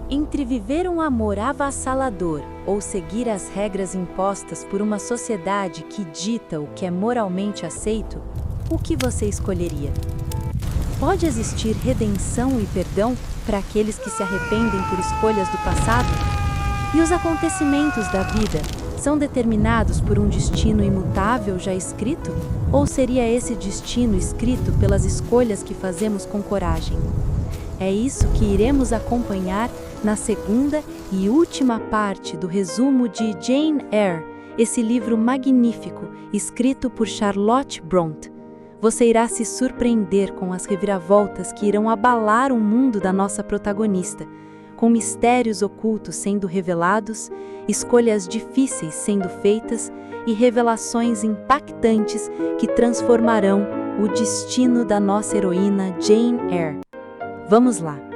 Entre viver um amor avassalador ou seguir as regras impostas por uma sociedade que dita o que é moralmente aceito, o que você escolheria? Pode existir redenção e perdão para aqueles que se arrependem por escolhas do passado? E os acontecimentos da vida são determinados por um destino imutável já escrito? Ou seria esse destino escrito pelas escolhas que fazemos com coragem? É isso que iremos acompanhar na segunda e última parte do resumo de Jane Eyre, esse livro magnífico, escrito por Charlotte Brontë. Você irá se surpreender com as reviravoltas que irão abalar o mundo da nossa protagonista, com mistérios ocultos sendo revelados, escolhas difíceis sendo feitas e revelações impactantes que transformarão o destino da nossa heroína Jane Eyre. Vamos lá!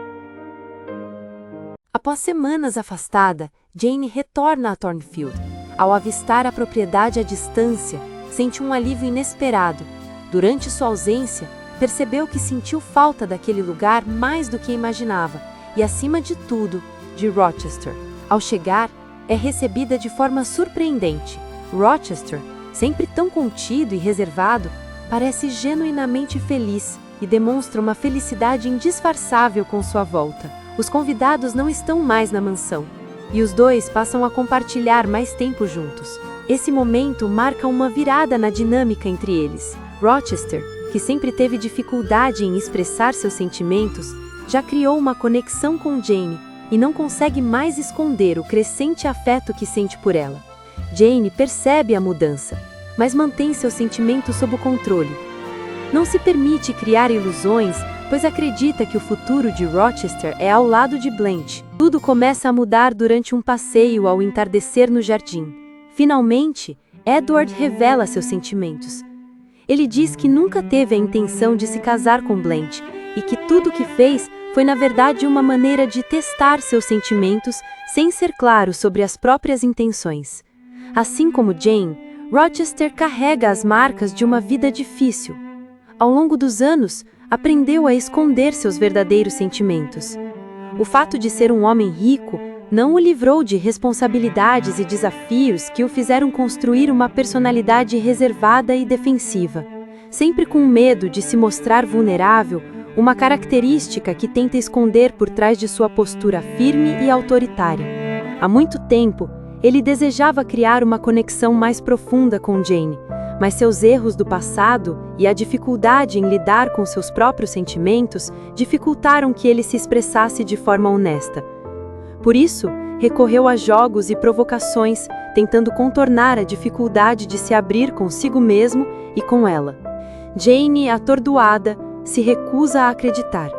Após semanas afastada, Jane retorna a Thornfield. Ao avistar a propriedade à distância, sente um alívio inesperado. Durante sua ausência, percebeu que sentiu falta daquele lugar mais do que imaginava, e acima de tudo, de Rochester. Ao chegar, é recebida de forma surpreendente. Rochester, sempre tão contido e reservado, parece genuinamente feliz e demonstra uma felicidade indisfarçável com sua volta. Os convidados não estão mais na mansão, e os dois passam a compartilhar mais tempo juntos. Esse momento marca uma virada na dinâmica entre eles. Rochester, que sempre teve dificuldade em expressar seus sentimentos, já criou uma conexão com Jane e não consegue mais esconder o crescente afeto que sente por ela. Jane percebe a mudança, mas mantém seus sentimentos sob o controle. Não se permite criar ilusões, pois acredita que o futuro de Rochester é ao lado de Blanche. Tudo começa a mudar durante um passeio ao entardecer no jardim. Finalmente, Edward revela seus sentimentos. Ele diz que nunca teve a intenção de se casar com Blanche e que tudo o que fez foi na verdade uma maneira de testar seus sentimentos sem ser claro sobre as próprias intenções. Assim como Jane, Rochester carrega as marcas de uma vida difícil. Ao longo dos anos, aprendeu a esconder seus verdadeiros sentimentos. O fato de ser um homem rico não o livrou de responsabilidades e desafios que o fizeram construir uma personalidade reservada e defensiva, sempre com medo de se mostrar vulnerável, uma característica que tenta esconder por trás de sua postura firme e autoritária. Há muito tempo, ele desejava criar uma conexão mais profunda com Jane, mas seus erros do passado e a dificuldade em lidar com seus próprios sentimentos dificultaram que ele se expressasse de forma honesta. Por isso, recorreu a jogos e provocações, tentando contornar a dificuldade de se abrir consigo mesmo e com ela. Jane, atordoada, se recusa a acreditar.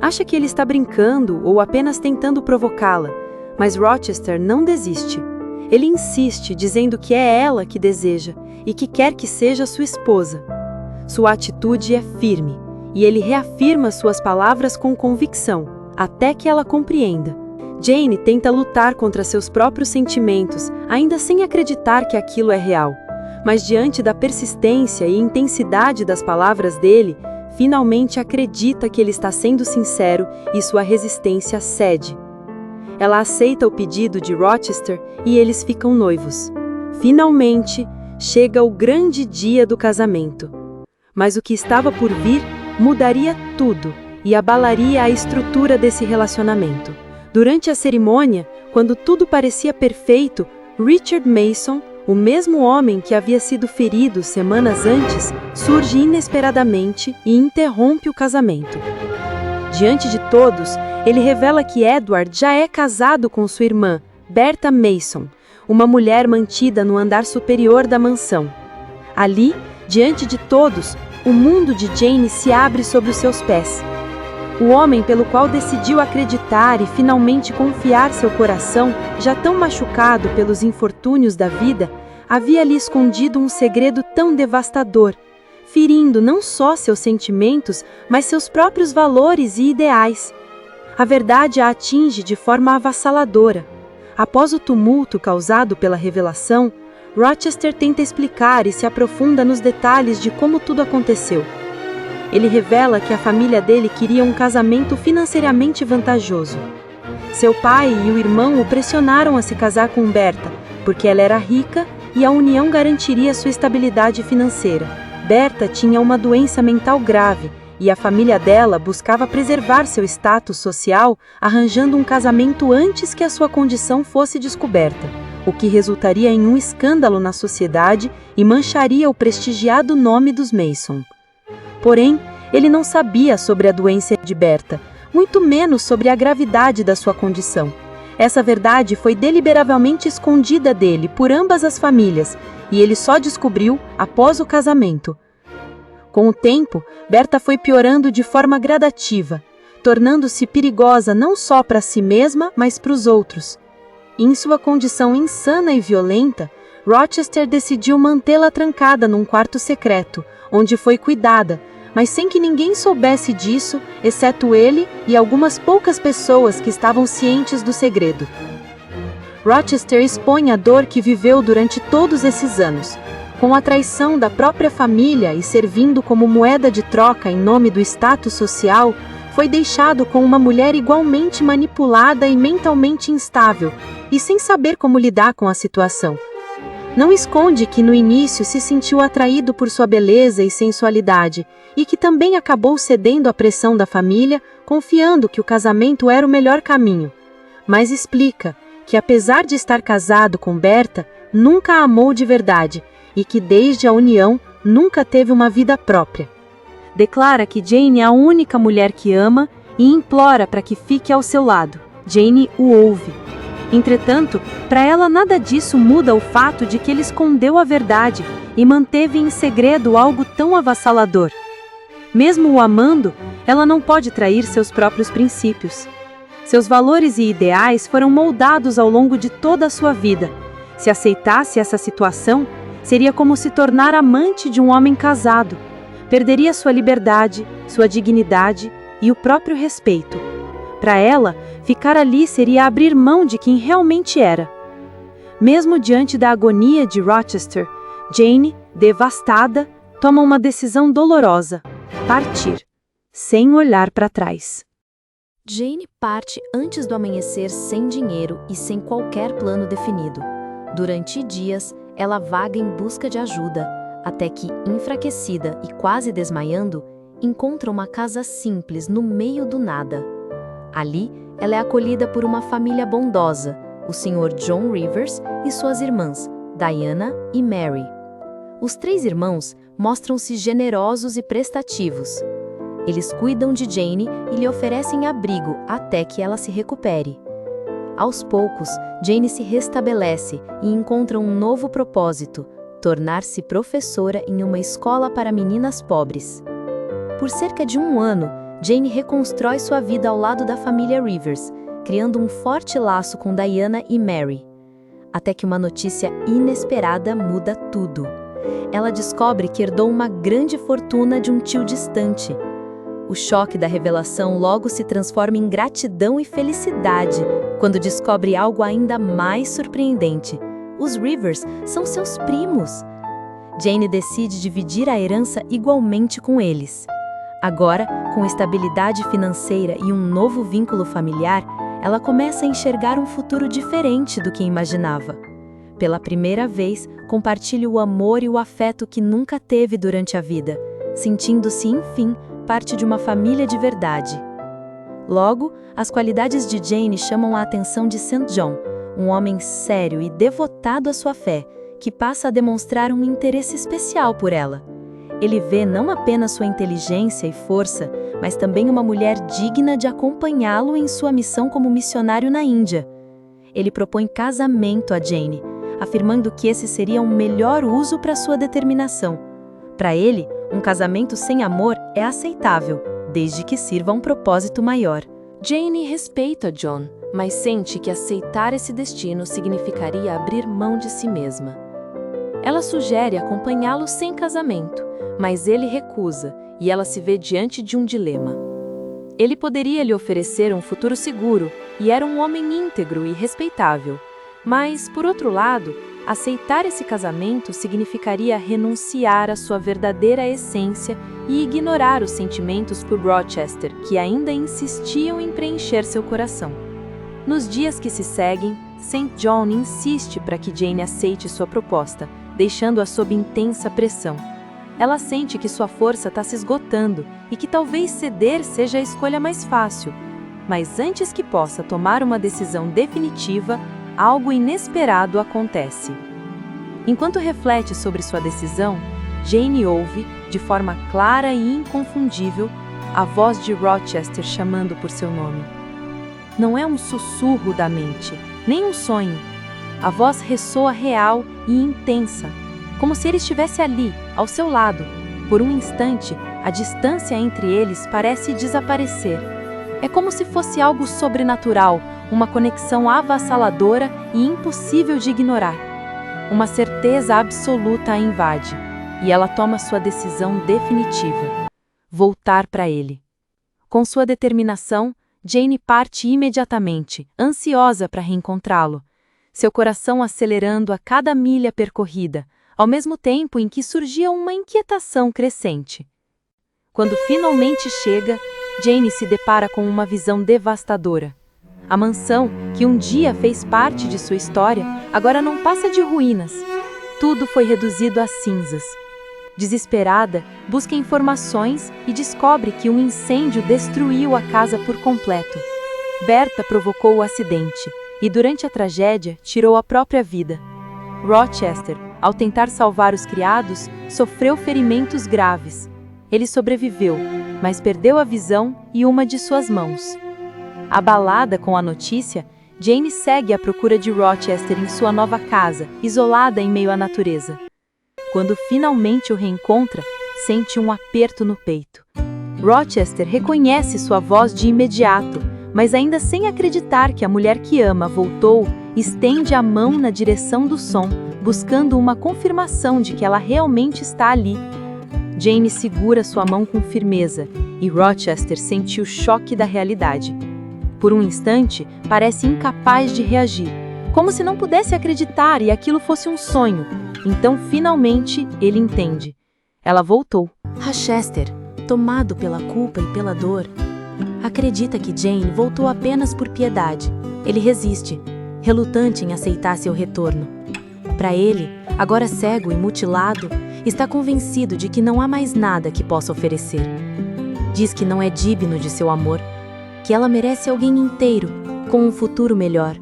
Acha que ele está brincando ou apenas tentando provocá-la, mas Rochester não desiste. Ele insiste, dizendo que é ela que deseja e que quer que seja sua esposa. Sua atitude é firme, e ele reafirma suas palavras com convicção, até que ela compreenda. Jane tenta lutar contra seus próprios sentimentos, ainda sem acreditar que aquilo é real. Mas diante da persistência e intensidade das palavras dele, finalmente acredita que ele está sendo sincero e sua resistência cede. Ela aceita o pedido de Rochester e eles ficam noivos. Finalmente, chega o grande dia do casamento. Mas o que estava por vir mudaria tudo e abalaria a estrutura desse relacionamento. Durante a cerimônia, quando tudo parecia perfeito, Richard Mason, o mesmo homem que havia sido ferido semanas antes, surge inesperadamente e interrompe o casamento. Diante de todos, ele revela que Edward já é casado com sua irmã, Bertha Mason, uma mulher mantida no andar superior da mansão. Ali, diante de todos, o mundo de Jane se abre sob os seus pés. O homem pelo qual decidiu acreditar e finalmente confiar seu coração, já tão machucado pelos infortúnios da vida, havia lhe escondido um segredo tão devastador, ferindo não só seus sentimentos, mas seus próprios valores e ideais. A verdade a atinge de forma avassaladora. Após o tumulto causado pela revelação, Rochester tenta explicar e se aprofunda nos detalhes de como tudo aconteceu. Ele revela que a família dele queria um casamento financeiramente vantajoso. Seu pai e o irmão o pressionaram a se casar com Berta, porque ela era rica e a união garantiria sua estabilidade financeira. Berta tinha uma doença mental grave e a família dela buscava preservar seu status social, arranjando um casamento antes que a sua condição fosse descoberta, o que resultaria em um escândalo na sociedade e mancharia o prestigiado nome dos Mason. Porém, ele não sabia sobre a doença de Berta, muito menos sobre a gravidade da sua condição. Essa verdade foi deliberavelmente escondida dele por ambas as famílias, e ele só descobriu após o casamento. Com o tempo, Berta foi piorando de forma gradativa, tornando-se perigosa não só para si mesma, mas para os outros. Em sua condição insana e violenta, Rochester decidiu mantê-la trancada num quarto secreto, onde foi cuidada, mas sem que ninguém soubesse disso, exceto ele e algumas poucas pessoas que estavam cientes do segredo. Rochester expõe a dor que viveu durante todos esses anos. Com a traição da própria família e servindo como moeda de troca em nome do status social, foi deixado com uma mulher igualmente manipulada e mentalmente instável, e sem saber como lidar com a situação. Não esconde que no início se sentiu atraído por sua beleza e sensualidade, e que também acabou cedendo à pressão da família, confiando que o casamento era o melhor caminho. Mas explica que, apesar de estar casado com Berta, nunca a amou de verdade, e que desde a união nunca teve uma vida própria. Declara que Jane é a única mulher que ama e implora para que fique ao seu lado. Jane o ouve. Entretanto, para ela nada disso muda o fato de que ele escondeu a verdade e manteve em segredo algo tão avassalador. Mesmo o amando, ela não pode trair seus próprios princípios. Seus valores e ideais foram moldados ao longo de toda a sua vida. Se aceitasse essa situação, seria como se tornar amante de um homem casado. Perderia sua liberdade, sua dignidade e o próprio respeito. Para ela, ficar ali seria abrir mão de quem realmente era. Mesmo diante da agonia de Rochester, Jane, devastada, toma uma decisão dolorosa: partir, sem olhar para trás. Jane parte antes do amanhecer sem dinheiro e sem qualquer plano definido. Durante dias, ela vaga em busca de ajuda, até que, enfraquecida e quase desmaiando, encontra uma casa simples no meio do nada. Ali, ela é acolhida por uma família bondosa, o Sr. John Rivers e suas irmãs, Diana e Mary. Os 3 irmãos mostram-se generosos e prestativos. Eles cuidam de Jane e lhe oferecem abrigo até que ela se recupere. Aos poucos, Jane se restabelece e encontra um novo propósito: tornar-se professora em uma escola para meninas pobres. Por cerca de 1 ano, Jane reconstrói sua vida ao lado da família Rivers, criando um forte laço com Diana e Mary. Até que uma notícia inesperada muda tudo. Ela descobre que herdou uma grande fortuna de um tio distante. O choque da revelação logo se transforma em gratidão e felicidade, quando descobre algo ainda mais surpreendente: os Rivers são seus primos. Jane decide dividir a herança igualmente com eles. Agora, com estabilidade financeira e um novo vínculo familiar, ela começa a enxergar um futuro diferente do que imaginava. Pela primeira vez, compartilha o amor e o afeto que nunca teve durante a vida, sentindo-se, enfim, parte de uma família de verdade. Logo, as qualidades de Jane chamam a atenção de St. John, um homem sério e devotado à sua fé, que passa a demonstrar um interesse especial por ela. Ele vê não apenas sua inteligência e força, mas também uma mulher digna de acompanhá-lo em sua missão como missionário na Índia. Ele propõe casamento a Jane, afirmando que esse seria um melhor uso para sua determinação. Para ele, um casamento sem amor é aceitável, desde que sirva a um propósito maior. Jane respeita John, mas sente que aceitar esse destino significaria abrir mão de si mesma. Ela sugere acompanhá-lo sem casamento, mas ele recusa e ela se vê diante de um dilema. Ele poderia lhe oferecer um futuro seguro e era um homem íntegro e respeitável, mas, por outro lado, aceitar esse casamento significaria renunciar à sua verdadeira essência e ignorar os sentimentos por Rochester, que ainda insistiam em preencher seu coração. Nos dias que se seguem, St. John insiste para que Jane aceite sua proposta, deixando-a sob intensa pressão. Ela sente que sua força está se esgotando e que talvez ceder seja a escolha mais fácil. Mas antes que possa tomar uma decisão definitiva, algo inesperado acontece. Enquanto reflete sobre sua decisão, Jane ouve, de forma clara e inconfundível, a voz de Rochester chamando por seu nome. Não é um sussurro da mente, nem um sonho. A voz ressoa real e intensa, como se ele estivesse ali, ao seu lado. Por um instante, a distância entre eles parece desaparecer. É como se fosse algo sobrenatural, uma conexão avassaladora e impossível de ignorar. Uma certeza absoluta a invade, e ela toma sua decisão definitiva: voltar para ele. Com sua determinação, Jane parte imediatamente, ansiosa para reencontrá-lo, seu coração acelerando a cada milha percorrida, ao mesmo tempo em que surgia uma inquietação crescente. Quando finalmente chega, Jane se depara com uma visão devastadora. A mansão, que um dia fez parte de sua história, agora não passa de ruínas. Tudo foi reduzido a cinzas. Desesperada, busca informações e descobre que um incêndio destruiu a casa por completo. Berta provocou o acidente e, durante a tragédia, tirou a própria vida. Rochester, ao tentar salvar os criados, sofreu ferimentos graves. Ele sobreviveu, mas perdeu a visão e uma de suas mãos. Abalada com a notícia, Jane segue à procura de Rochester em sua nova casa, isolada em meio à natureza. Quando finalmente o reencontra, sente um aperto no peito. Rochester reconhece sua voz de imediato, mas ainda sem acreditar que a mulher que ama voltou, estende a mão na direção do som, buscando uma confirmação de que ela realmente está ali. Jane segura sua mão com firmeza, e Rochester sente o choque da realidade. Por um instante, parece incapaz de reagir, como se não pudesse acreditar e aquilo fosse um sonho. Então, finalmente, ele entende. Ela voltou. Rochester, tomado pela culpa e pela dor, acredita que Jane voltou apenas por piedade. Ele resiste, relutante em aceitar seu retorno. Para ele, agora cego e mutilado, está convencido de que não há mais nada que possa oferecer. Diz que não é digno de seu amor, que ela merece alguém inteiro, com um futuro melhor.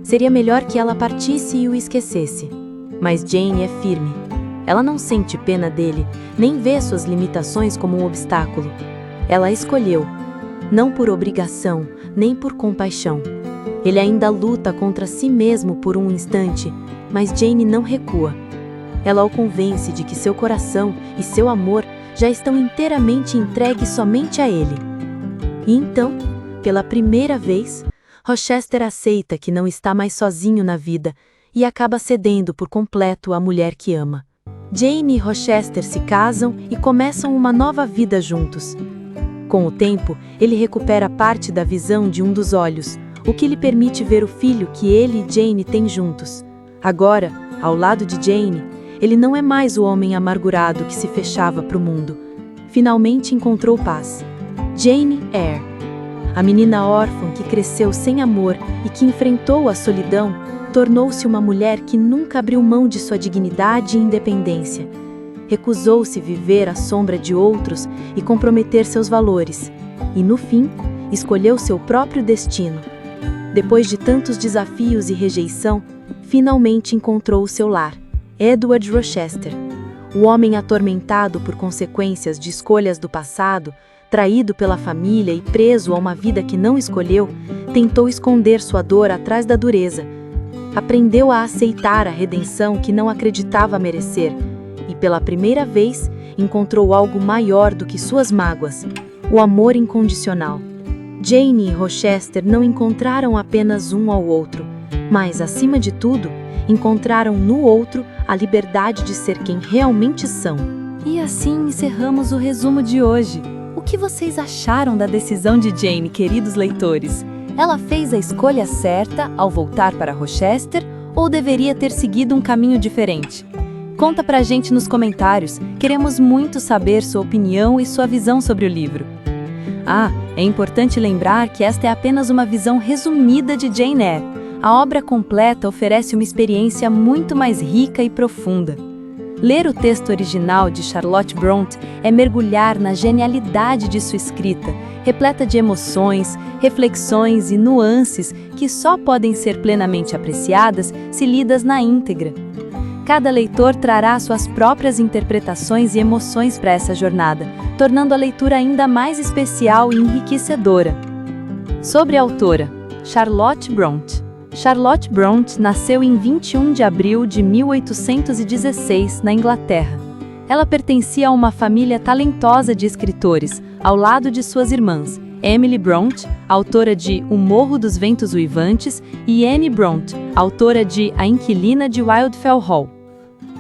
Seria melhor que ela partisse e o esquecesse. Mas Jane é firme. Ela não sente pena dele, nem vê suas limitações como um obstáculo. Ela escolheu, não por obrigação, nem por compaixão. Ele ainda luta contra si mesmo por um instante, mas Jane não recua. Ela o convence de que seu coração e seu amor já estão inteiramente entregues somente a ele. E então, pela primeira vez, Rochester aceita que não está mais sozinho na vida e acaba cedendo por completo à mulher que ama. Jane e Rochester se casam e começam uma nova vida juntos. Com o tempo, ele recupera parte da visão de um dos olhos, o que lhe permite ver o filho que ele e Jane têm juntos. Agora, ao lado de Jane, ele não é mais o homem amargurado que se fechava para o mundo. Finalmente encontrou paz. Jane Eyre, a menina órfã que cresceu sem amor e que enfrentou a solidão, tornou-se uma mulher que nunca abriu mão de sua dignidade e independência. Recusou-se viver à sombra de outros e comprometer seus valores. E, no fim, escolheu seu próprio destino. Depois de tantos desafios e rejeição, finalmente encontrou o seu lar, Edward Rochester. O homem atormentado por consequências de escolhas do passado, traído pela família e preso a uma vida que não escolheu, tentou esconder sua dor atrás da dureza. Aprendeu a aceitar a redenção que não acreditava merecer e, pela primeira vez, encontrou algo maior do que suas mágoas, o amor incondicional. Jane e Rochester não encontraram apenas um ao outro, mas, acima de tudo, encontraram no outro a liberdade de ser quem realmente são. E assim encerramos o resumo de hoje. O que vocês acharam da decisão de Jane, queridos leitores? Ela fez a escolha certa ao voltar para Rochester ou deveria ter seguido um caminho diferente? Conta pra gente nos comentários, queremos muito saber sua opinião e sua visão sobre o livro. É importante lembrar que esta é apenas uma visão resumida de Jane Eyre. A obra completa oferece uma experiência muito mais rica e profunda. Ler o texto original de Charlotte Brontë é mergulhar na genialidade de sua escrita, repleta de emoções, reflexões e nuances que só podem ser plenamente apreciadas se lidas na íntegra. Cada leitor trará suas próprias interpretações e emoções para essa jornada, tornando a leitura ainda mais especial e enriquecedora. Sobre a autora, Charlotte Brontë. Charlotte Brontë nasceu em 21 de abril de 1816, na Inglaterra. Ela pertencia a uma família talentosa de escritores, ao lado de suas irmãs, Emily Brontë, autora de O Morro dos Ventos Uivantes, e Anne Brontë, autora de A Inquilina de Wildfell Hall.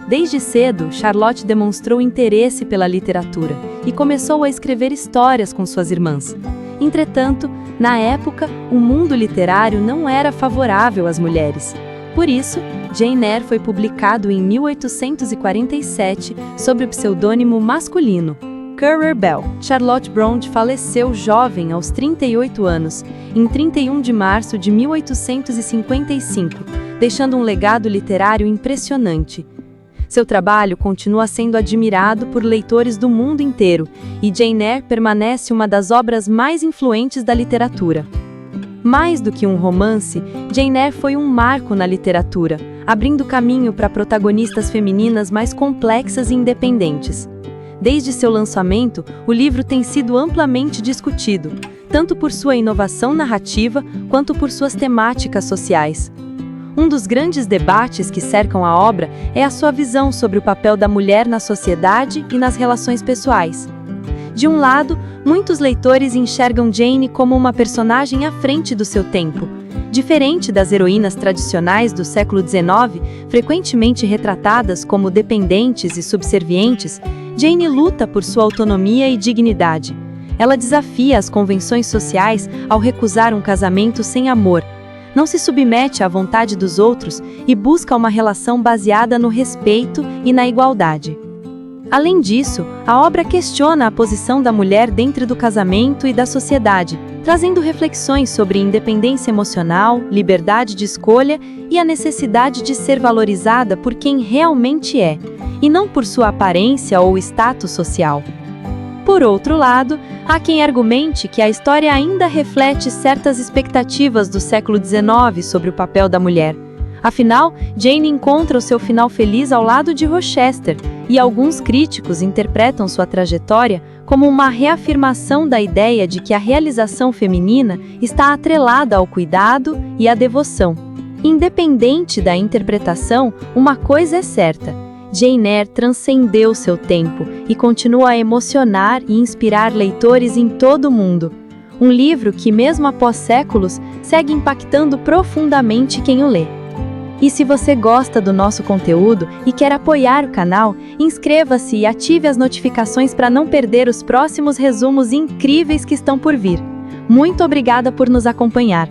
Desde cedo, Charlotte demonstrou interesse pela literatura e começou a escrever histórias com suas irmãs. Entretanto, na época, o mundo literário não era favorável às mulheres. Por isso, Jane Eyre foi publicado em 1847 sob o pseudônimo masculino, Currer Bell. Charlotte Brontë faleceu jovem aos 38 anos, em 31 de março de 1855, deixando um legado literário impressionante. Seu trabalho continua sendo admirado por leitores do mundo inteiro, e Jane Eyre permanece uma das obras mais influentes da literatura. Mais do que um romance, Jane Eyre foi um marco na literatura, abrindo caminho para protagonistas femininas mais complexas e independentes. Desde seu lançamento, o livro tem sido amplamente discutido, tanto por sua inovação narrativa quanto por suas temáticas sociais. Um dos grandes debates que cercam a obra é a sua visão sobre o papel da mulher na sociedade e nas relações pessoais. De um lado, muitos leitores enxergam Jane como uma personagem à frente do seu tempo. Diferente das heroínas tradicionais do século XIX, frequentemente retratadas como dependentes e subservientes, Jane luta por sua autonomia e dignidade. Ela desafia as convenções sociais ao recusar um casamento sem amor, não se submete à vontade dos outros e busca uma relação baseada no respeito e na igualdade. Além disso, a obra questiona a posição da mulher dentro do casamento e da sociedade, trazendo reflexões sobre independência emocional, liberdade de escolha e a necessidade de ser valorizada por quem realmente é, e não por sua aparência ou status social. Por outro lado, há quem argumente que a história ainda reflete certas expectativas do século XIX sobre o papel da mulher. Afinal, Jane encontra o seu final feliz ao lado de Rochester, e alguns críticos interpretam sua trajetória como uma reafirmação da ideia de que a realização feminina está atrelada ao cuidado e à devoção. Independente da interpretação, uma coisa é certa: Jane Eyre transcendeu seu tempo e continua a emocionar e inspirar leitores em todo o mundo. Um livro que, mesmo após séculos, segue impactando profundamente quem o lê. E se você gosta do nosso conteúdo e quer apoiar o canal, inscreva-se e ative as notificações para não perder os próximos resumos incríveis que estão por vir. Muito obrigada por nos acompanhar!